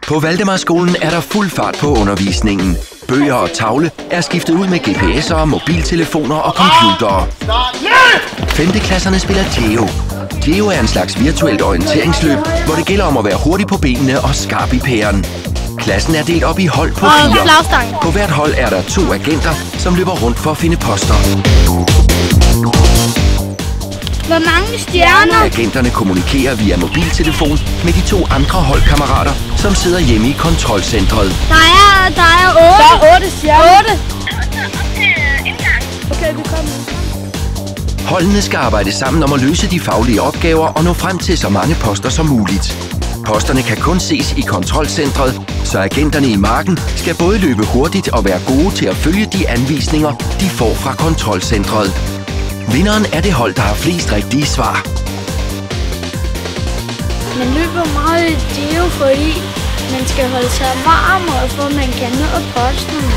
På Valdemarskolen er der fuld fart på undervisningen. Bøger og tavle er skiftet ud med GPS'er, mobiltelefoner og computere. 5. klasserne spiller Geo. Geo er en slags virtuelt orienteringsløb, hvor det gælder om at være hurtig på benene og skarp i pæren. Klassen er delt op i hold på 4. På hvert hold er der 2 agenter, som løber rundt for at finde poster. Hvor mange stjerner? Agenterne kommunikerer via mobiltelefon med de 2 andre holdkammerater, som sidder hjemme i kontrolcentret. Der er 8. Der er 8 stjerner. 8. Okay, vi kommer. Holdene skal arbejde sammen om at løse de faglige opgaver og nå frem til så mange poster som muligt. Posterne kan kun ses i kontrolcentret, så agenterne i marken skal både løbe hurtigt og være gode til at følge de anvisninger, de får fra kontrolcentret. Vinderen er det hold, der har flest rigtige svar. Man løber meget i Geo, fordi man skal holde sig varm, og for man kan nå posterne.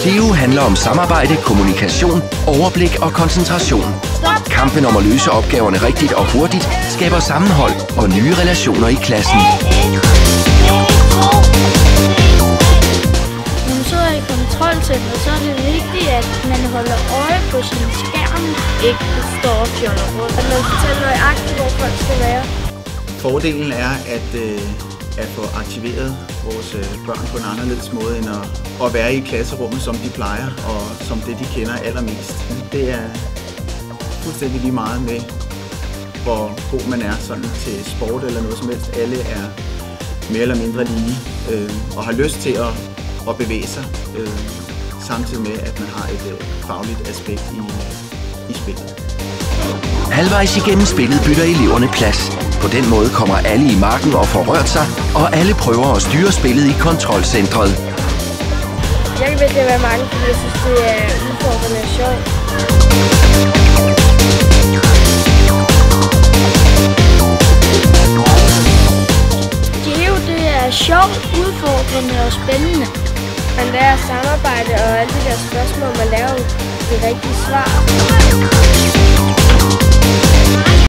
Geo handler om samarbejde, kommunikation, overblik og koncentration. Kampen om at løse opgaverne rigtigt og hurtigt skaber sammenhold og nye relationer i klassen. Når man sidder i kontrolcentret, så er det vigtigt, at man holder øje på sin skærm, ikke står og fjoller rundt. At man fortæller nøjagtigt, hvor folk skal være. Fordelen er at få aktiveret vores børn på en anderledes måde, end at være i klasserummet, som de plejer, og som det, de kender allermest. Det er fuldstændig lige meget med, hvor god man er sådan til sport eller noget som helst. Alle er mere eller mindre lige og har lyst til at bevæge sig, samtidig med, at man har et fagligt aspekt i spillet. Halvvejs igennem spillet bytter eleverne plads. På den måde kommer alle i marken og får rørt sig, og alle prøver at styre spillet i kontrolcentret. Jeg kan virkelig være mange, fordi jeg synes, det er udfordrende og sjovt. Geo, det er sjovt, udfordrende og spændende. Man lærer at samarbejde, og alle de der spørgsmål, man laver de rigtige svar.